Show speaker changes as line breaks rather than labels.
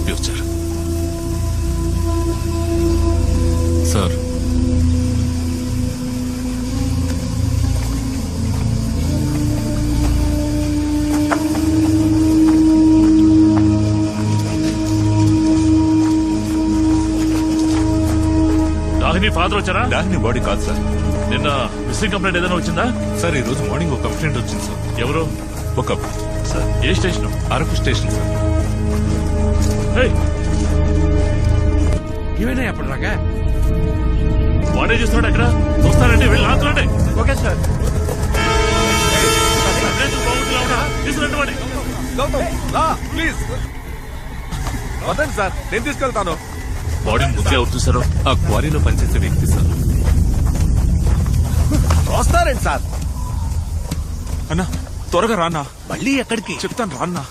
SP వచ్చారు. Sir,
దాహిని father వచ్చారా?
దాహిని body కాదు సార్.
నిన్న మిస్సింగ్ కంప్లైంట్ ఏదైనా వచ్చిందా?
సార్, ఈ రోజు మార్నింగ్ ఒక కంప్లైంట్ వచ్చింది సార్.
ఎవరు?
ఒక సార్,
ఏ స్టేషన్?
Araku station sir.
ఏమైనా ఎప్పటిదాకా
వాడే చేస్తున్నాడు అక్కడ. చూస్తారండి, వెళ్ళి ఆతులండి.
Okay sir.
తీసుకురండి వాడి.
ప్లీజ్ వదండి సార్, నేను తీసుకెళ్తాను.
బాడీని ముందే ఎవరు చూసారు?
ఆ క్వారీలో పనిచేసే వ్యక్తి సార్.
వస్తారండి సార్.
అన్నా త్వరగా రాన్నా.
మళ్ళీ ఎక్కడికి?
చెప్తాను రాన్నా.